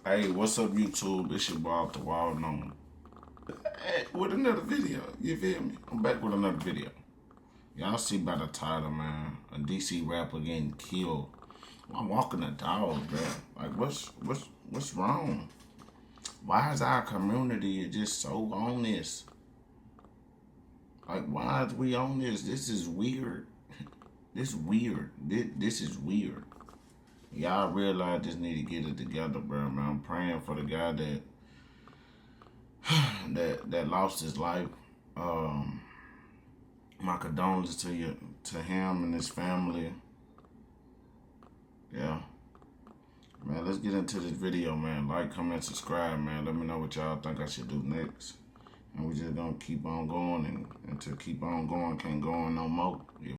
Hey, what's up, YouTube? It's your boy off the wall known. With another video, you feel me? I'm back with another video. Y'all see by the title, man. A DC rapper getting killed. I'm walking a dog, bro. Like, what's wrong? Why is our community just so on this? Like, why is we on this? This is weird. This weird. This is weird. Y'all realize just need to get it together, bro, man. I'm praying for the guy that lost his life. My condolences to him and his family. Yeah. Man, let's get into this video, man. Like, comment, subscribe, man. Let me know what y'all think I should do next. And we just gonna keep on going, and until keep on going, can't go on no more. Yeah.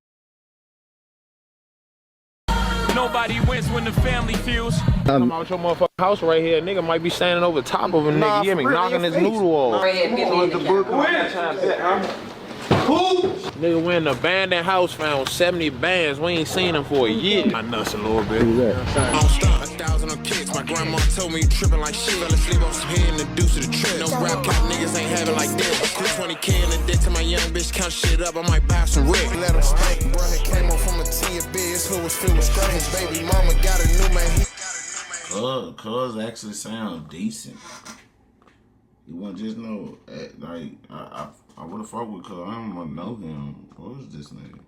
Nobody wins when the family feels. I'm out your motherfucking house right here. A nigga might be standing over top of a nigga, you hear me? Knocking his noodle off. Who? Nigga went in an abandoned house, found 70 bands. We ain't seen him for a year. My nuts a little bit. Who's that? 1,000 on kicks. My grandma told me you tripping like shit. Fell asleep on some head and the deuce of the trip. No rap cap niggas ain't having like this. Put 20K in the dick to my young bitch. Count shit up. I might buy some Rick. Let him spank. Brother came on from a 10-year biz who was filled with struggle. His baby mama got a new man. Cuz actually sound decent. You want just know, like, I would have fucked with Cuz. I don't want to know him. What is this nigga?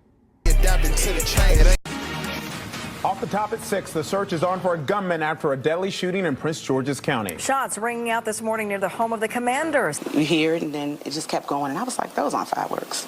Off the top at 6, the search is on for a gunman after a deadly shooting in Prince George's County. Shots ringing out this morning near the home of the Commanders. We hear it, and then it just kept going, and I was like, those aren't fireworks.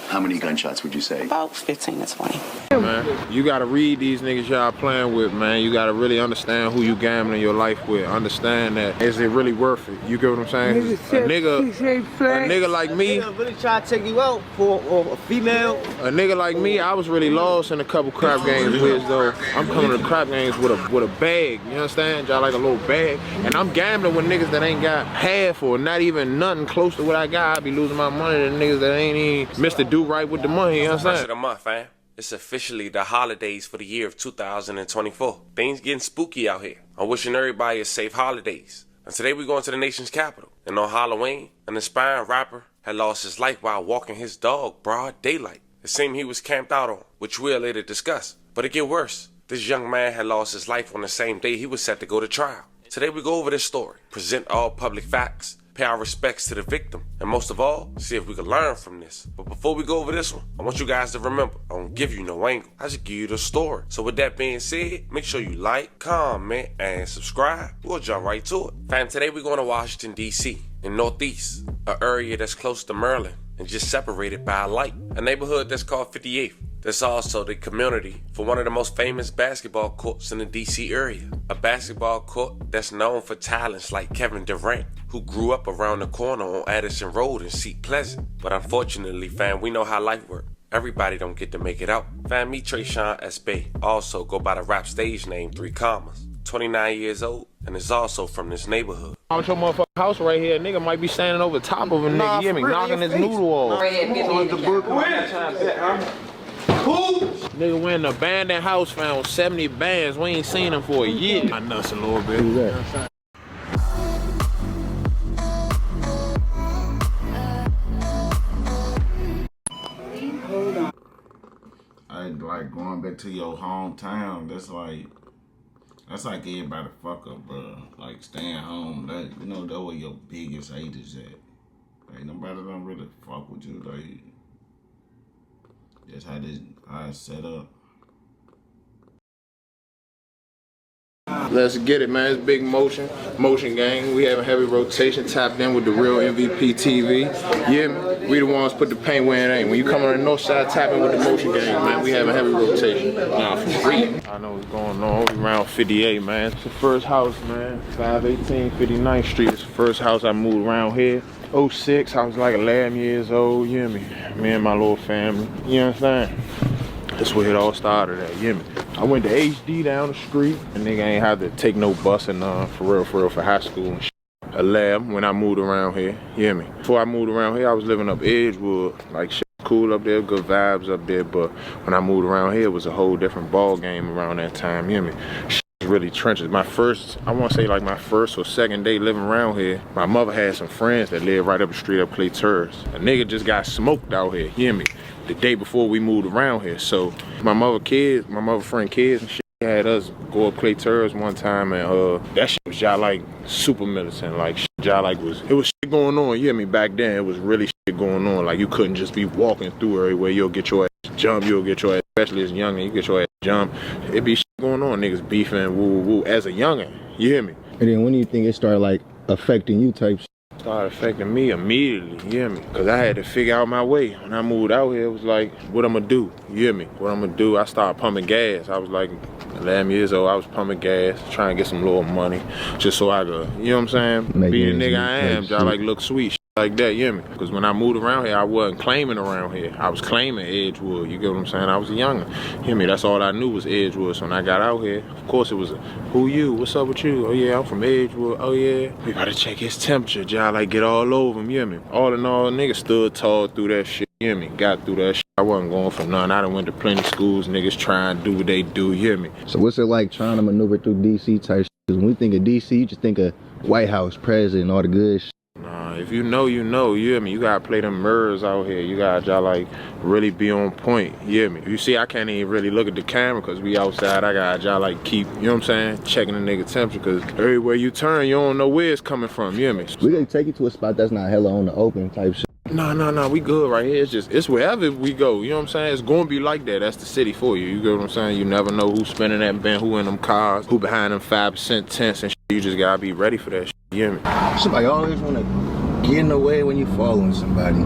How many gunshots would you say? About 15 to 20. Man, you gotta read these niggas y'all playing with, man. You gotta really understand who you gambling your life with. Understand that, is it really worth it? You get what I'm saying? A nigga like me, really try to take you out for a female. A nigga like me, I was really lost in a couple crap games with, though. I'm coming to crap games with a bag, you understand? Y'all like a little bag. And I'm gambling with niggas that ain't got half or not even nothing close to what I got. I be losing my money to niggas that ain't even Mr. Do right with the money, you understand? First of the month, fam. It's officially the holidays for the year of 2024. Things getting spooky out here. I'm wishing everybody a safe holidays. And today we're going to the nation's capital. And on Halloween, an inspiring rapper had lost his life while walking his dog broad daylight. It seemed he was camped out on, which we'll later discuss. But it get worse. This young man had lost his life on the same day he was set to go to trial. Today we go over this story, present all public facts, pay our respects to the victim, and most of all, see if we can learn from this. But before we go over this one, I want you guys to remember, I don't give you no angle, I just give you the story. So with that being said, make sure you like, comment, and subscribe. We'll jump right to it. Fam, today we're going to Washington, D.C., in Northeast, an area that's close to Maryland, and just separated by a light. A neighborhood that's called 58th. That's also the community for one of the most famous basketball courts in the DC area. A basketball court that's known for talents like Kevin Durant, who grew up around the corner on Addison Road in Seat Pleasant. But unfortunately, fam, we know how life works. Everybody don't get to make it out. Fam, me Trayshawn S.B. also go by the rap stage name 3 Commas. 29 years old, and is also from this neighborhood. Out your motherfucking house right here. A nigga might be standing over top of a nigga, you hear me? Knocking his noodle off. Who? Nigga went in an abandoned house, found 70 bands. We ain't seen him for a year. My nuts a little bit. Who's that? I like going back to your hometown. That's like everybody fuck up, bro. Like staying home. That, you know, that where your biggest hate is at. Like nobody don't really fuck with you. Like that's how it's set up. Let's get it, man. It's big motion gang. We have a heavy rotation, tapped in with the real MVP TV. Yeah, we the ones put the paint where it ain't. When you come on the north side, tap in with the motion gang, man. We have a heavy rotation. Nah, for free. I know what's going on. We around 58, man. It's the first house, man. 518 59th Street. It's the first house I moved around here. 06, I was like 11 years old, you hear me? Me and my little family, you understand? That's where it all started at, you hear me? I went to HD down the street, and nigga ain't had to take no bus and for real for high school and shit. 11 when I moved around here, you hear me? Before I moved around here, I was living up Edgewood, like shit cool up there, good vibes up there, but when I moved around here, it was a whole different ball game around that time, you hear me? really trenches. I want to say like my first or second day living around here, my mother had some friends that lived right up the street up Clay Terrace. A nigga just got smoked out here, you hear me? The day before we moved around here. So my mother friend kids and shit had us go up Clay Terrace one time, and that shit was y'all like super militant. Like y'all like it was shit going on, you hear me? Back then it was really shit going on. Like you couldn't just be walking through everywhere. You'll get your ass jumped, you'll get your ass, especially as a youngin', you get your ass jumped. It be shit going on, niggas beefing, woo woo, as a youngin', you hear me? And then when do you think it started like affecting you type shit? Started affecting me immediately, you hear me? Cause I had to figure out my way. When I moved out here, it was like, what I'm gonna do, you hear me? What I'm gonna do, I started pumping gas. I was like 11 years old, I was pumping gas, trying to get some little money, just so I could, you know what I'm saying? Be the nigga I am, y'all like look sweet, shit like that, you hear me? Cause when I moved around here, I wasn't claiming around here. I was claiming Edgewood, you get what I'm saying? I was a youngin', you hear me? That's all I knew was Edgewood. So when I got out here, of course it was, who you? What's up with you? Oh yeah, I'm from Edgewood. Oh yeah, we gotta check his temperature, y'all like get all over him, you hear me? All in all, niggas stood tall through that shit, you hear me? Got through that shit. I wasn't going for none. I done went to plenty schools, niggas trying to do what they do, you hear me? So what's it like trying to maneuver through DC type shit? Cause when we think of DC, you just think of White House, president, all the good shit. Nah, if you know, you know, you hear me? You gotta play them mirrors out here. You gotta y'all like really be on point, you hear me? You see, I can't even really look at the camera because we outside. I got y'all like keep, you know what I'm saying? Checking the nigga temperature because everywhere you turn, you don't know where it's coming from, you hear me? We gonna take you to a spot that's not hella on the open type shit. No, we good right here. It's wherever we go, you know what I'm saying? It's gonna be like that. That's the city for you, you get what I'm saying? You never know who's spinning that bin, who in them cars, who behind them 5% tents and shit. You just gotta be ready for that shit, you hear me? Somebody always wanna get in the way when you following somebody.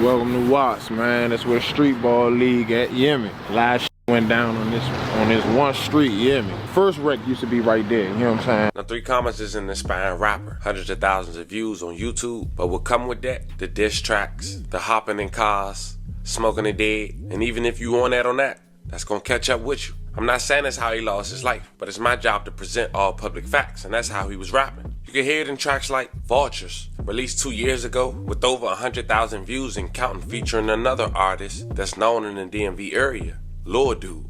Welcome to Watts, man. That's where the street ball league at, you hear me? Last shit went down on this one street, you hear me? First wreck used to be right there, you know what I'm saying? Now, 3 Commas is an inspiring rapper, hundreds of thousands of views on YouTube, but what come with that? The diss tracks, the hopping in cars, smoking the dead, and even if you on that, that's gonna catch up with you. I'm not saying that's how he lost his life, but it's my job to present all public facts, and that's how he was rapping. You can hear it in tracks like Vultures, released 2 years ago with over 100,000 views and counting, featuring another artist that's known in the DMV area, Lord Dude.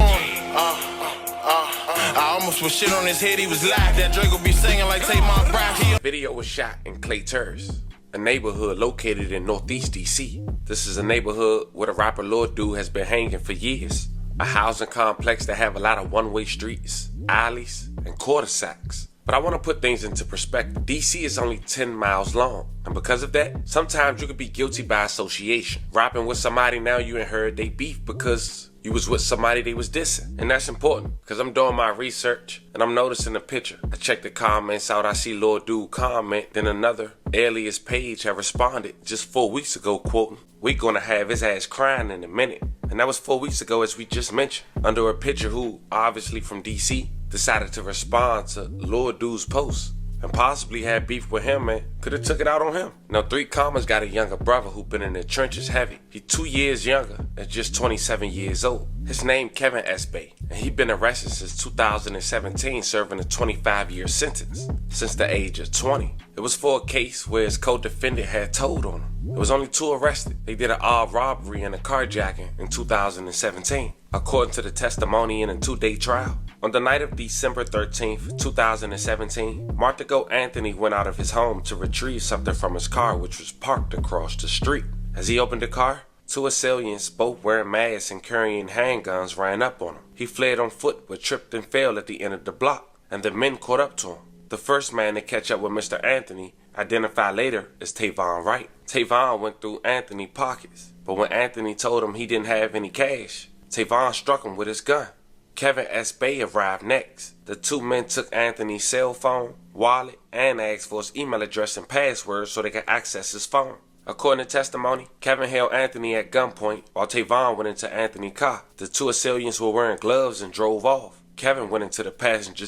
I almost put shit on his head, he was live. That Drake will be singing like Take My Breath. The video was shot in Clay Terrace, a neighborhood located in Northeast DC. This is a neighborhood where the rapper Lord Dude has been hanging for years. A housing complex that have a lot of one-way streets, alleys, and cul-de-sacs. But I want to put things into perspective. DC is only 10 miles long, and because of that, sometimes you could be guilty by association. Rapping with somebody, now you ain't heard they beef because you was with somebody they was dissing. And that's important, because I'm doing my research, and I'm noticing the picture. I check the comments out, I see Lord Dude comment, then another alias page have responded just 4 weeks ago, quoting, "We gonna have his ass crying in a minute." And that was 4 weeks ago, as we just mentioned, under a picture who, obviously from DC, decided to respond to Lord Dude's post and possibly had beef with him and could have took it out on him. Now, 3 Commas got a younger brother who been in the trenches heavy. He 2 years younger and just 27 years old. His name Kevin S. Bay, and he been arrested since 2017, serving a 25-year sentence since the age of 20. It was for a case where his co-defendant had told on him. There was only 2 arrested. They did an armed robbery and a carjacking in 2017, according to the testimony in a 2-day trial. On the night of December 13th, 2017, Marthago Anthony went out of his home to retrieve something from his car, which was parked across the street. As he opened the car, 2 assailants, both wearing masks and carrying handguns, ran up on him. He fled on foot but tripped and fell at the end of the block, and the men caught up to him. The first man to catch up with Mr. Anthony, identified later as Tavon Wright. Tavon went through Anthony's pockets, but when Anthony told him he didn't have any cash, Tavon struck him with his gun. Kevin S. Bay arrived next. The 2 men took Anthony's cell phone, wallet, and asked for his email address and password so they could access his phone. According to testimony, Kevin held Anthony at gunpoint while Tavon went into Anthony's car. The 2 assailants were wearing gloves and drove off. Kevin went into the passenger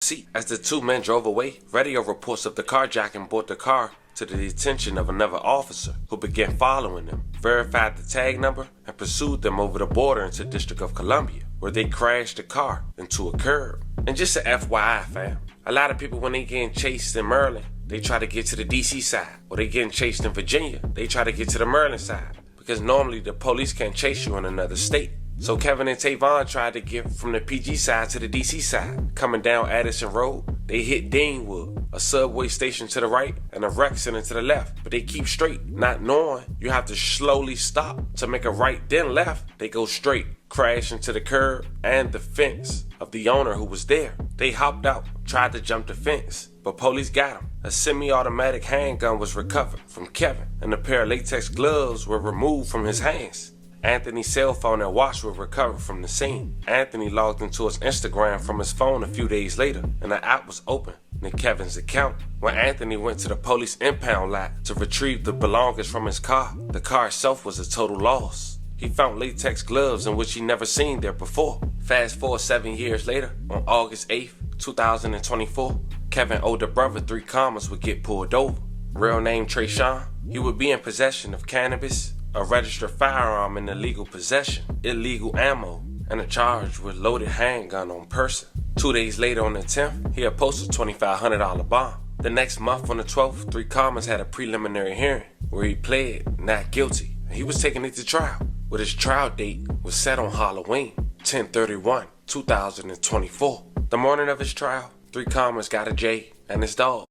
seat. As the 2 men drove away, radio reports of the carjacking brought the car to the detention of another officer who began following them, verified the tag number, and pursued them over the border into the District of Columbia, where they crashed the car into a curb. And just an FYI, fam, a lot of people when they getting chased in Maryland, they try to get to the DC side, or they getting chased in Virginia, they try to get to the Maryland side, because normally the police can't chase you in another state. So Kevin and Tavon tried to get from the PG side to the DC side. Coming down Addison Road, they hit Deanwood, a subway station to the right and a rec center to the left. But they keep straight, not knowing you have to slowly stop to make a right then left. They go straight, crash into the curb and the fence of the owner who was there. They hopped out, tried to jump the fence, but police got him. A semi-automatic handgun was recovered from Kevin, and a pair of latex gloves were removed from his hands. Anthony's cell phone and watch were recovered from the scene. Anthony logged into his Instagram from his phone a few days later, and the app was open in Kevin's account. When Anthony went to the police impound lot to retrieve the belongings from his car, the car itself was a total loss. He found latex gloves in which he never seen there before. Fast forward 7 years later, on August 8th, 2024, Kevin's older brother, 3 Commas, would get pulled over. Real name Trayshawn. He would be in possession of cannabis, a registered firearm in illegal possession, illegal ammo, and a charge with loaded handgun on person. 2 days later on the 10th, he had posted a $2,500 bond. The next month on the 12th, 3 Commas had a preliminary hearing where he pled not guilty. He was taking it to trial, but his trial date was set on Halloween, 10/31/2024. The morning of his trial, 3 Commas got a J and his dog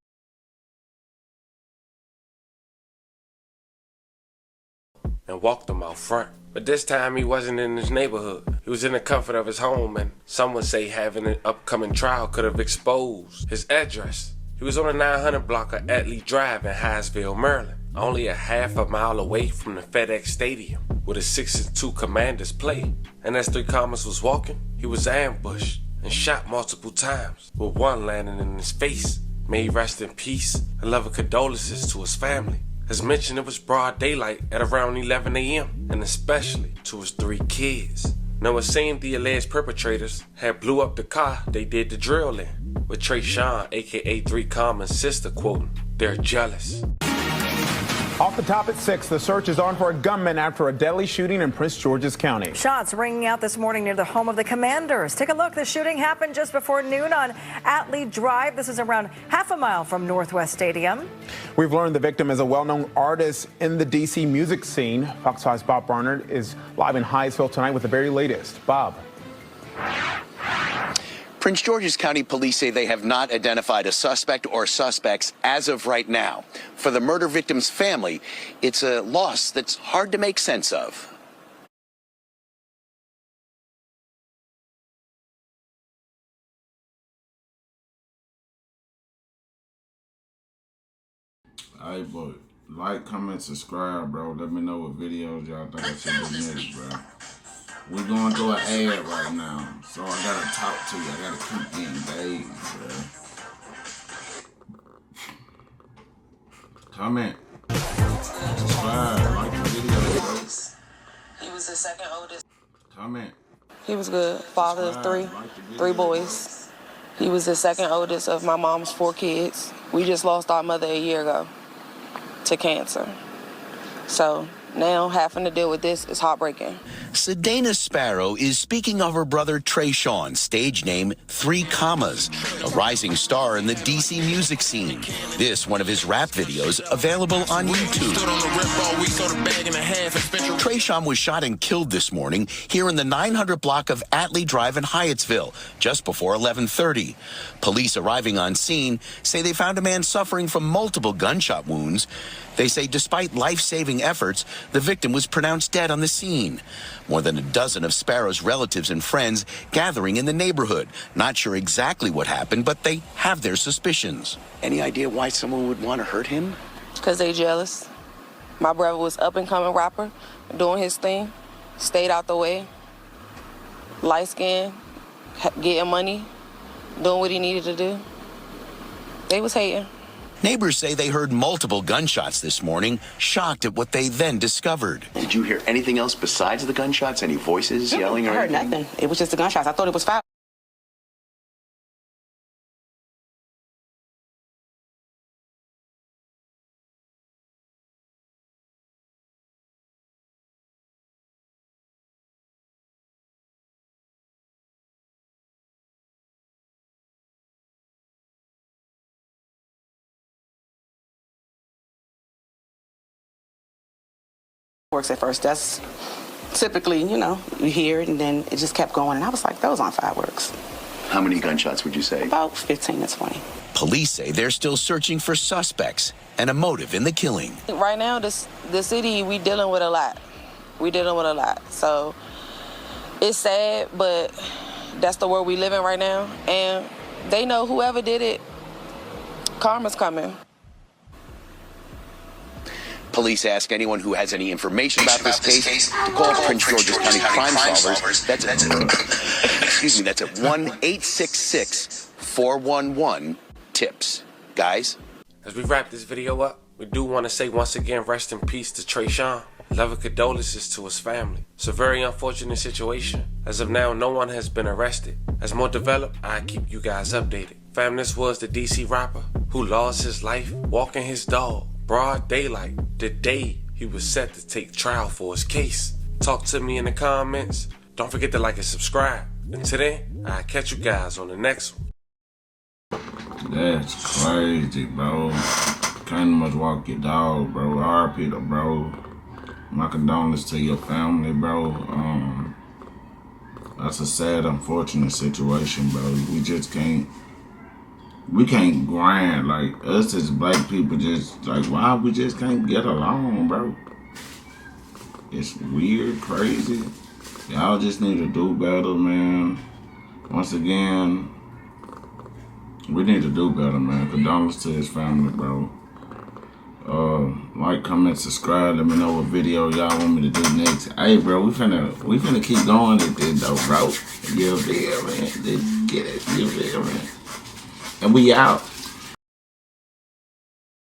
and walked him out front. But this time he wasn't in his neighborhood. He was in the comfort of his home, and some would say having an upcoming trial could have exposed his address. He was on the 900 block of Atlee Drive in Hyattsville, Maryland, only a half a mile away from the FedEx Stadium, where the 6-2 Commanders play. And as 3 Commas was walking, he was ambushed and shot multiple times, with one landing in his face. May he rest in peace and love and condolences to his family. As mentioned, it was broad daylight at around 11 a.m., and especially to his 3 kids. Now it seemed the alleged perpetrators had blew up the car they did the drill in, with Trayshawn, aka 3 Commas' sister, quoting, "They're jealous." Off the top at 6, the search is on for a gunman after a deadly shooting in Prince George's County. Shots ringing out this morning near the home of the Commanders. Take a look. The shooting happened just before noon on Atlee Drive. This is around half a mile from Northwest Stadium. We've learned the victim is a well-known artist in the D.C. music scene. Fox 5's Bob Barnard is live in Hyattsville tonight with the very latest. Bob. Prince George's County Police say they have not identified a suspect or suspects as of right now. For the murder victim's family, it's a loss that's hard to make sense of. Alright, boy. Like, comment, subscribe, bro. Let me know what videos y'all think I should do next, bro. We're going through an ad right now, so I gotta talk to you. I gotta keep getting engaged, bro. Comment, subscribe, like the video, bro. He was the second oldest. Comment. He was good. Father of three boys. He was the second oldest of my mom's 4 kids. We just lost our mother a year ago to cancer. So now having to deal with this is heartbreaking. Sedana Sparrow is speaking of her brother Trayshawn, stage name 3 Commas, a rising star in the DC music scene. This one of his rap videos available on YouTube. Trayshawn was shot and killed this morning here in the 900 block of Atlee Drive in Hyattsville, just before 11:30. Police arriving on scene say they found a man suffering from multiple gunshot wounds. They say despite life-saving efforts, the victim was pronounced dead on the scene. More than a dozen of Sparrow's relatives and friends gathering in the neighborhood. Not sure exactly what happened, but they have their suspicions. Any idea why someone would want to hurt him? Because they jealous. My brother was up-and-coming rapper, doing his thing, stayed out the way, light-skinned, getting money, doing what he needed to do. They was hating. Neighbors say they heard multiple gunshots this morning, shocked at what they then discovered. Did you hear anything else besides the gunshots? Any voices yelling or anything? I heard nothing. It was just the gunshots. I thought it was fire. Works at first. That's typically, you know, you hear it and then it just kept going. And I was like, those aren't fireworks. How many gunshots would you say? About 15 to 20. Police say they're still searching for suspects and a motive in the killing. Right now, the city, we dealing with a lot. So it's sad, but that's the world we live in right now. And they know whoever did it, karma's coming. Police ask anyone who has any information about this case to call Prince George's County Crime Solvers. That's at 1-866-411-TIPS. Guys? As we wrap this video up, we do want to say once again, rest in peace to Trayshawn. Love and condolences to his family. It's a very unfortunate situation. As of now, no one has been arrested. As more develop, I keep you guys updated. Fam, this was the DC rapper who lost his life walking his dog. Broad daylight, the day he was set to take trial for his case. Talk to me in the comments. Don't forget to like and subscribe. Until then, I'll catch you guys on the next one. That's crazy, bro. Can't much walk your dog, bro. RP though, bro. My condolences to your family, bro. That's a sad, unfortunate situation, bro. We can't grind, like, us as black people just, like, why we just can't get along, bro? It's weird, crazy. Y'all just need to do better, man. Once again, we need to do better, man. Condolences to his family, bro. Like, comment, subscribe. Let me know what video y'all want me to do next. Hey, bro, we finna keep going at this, though, bro. You feel me? Just get it. You feel me? And we out.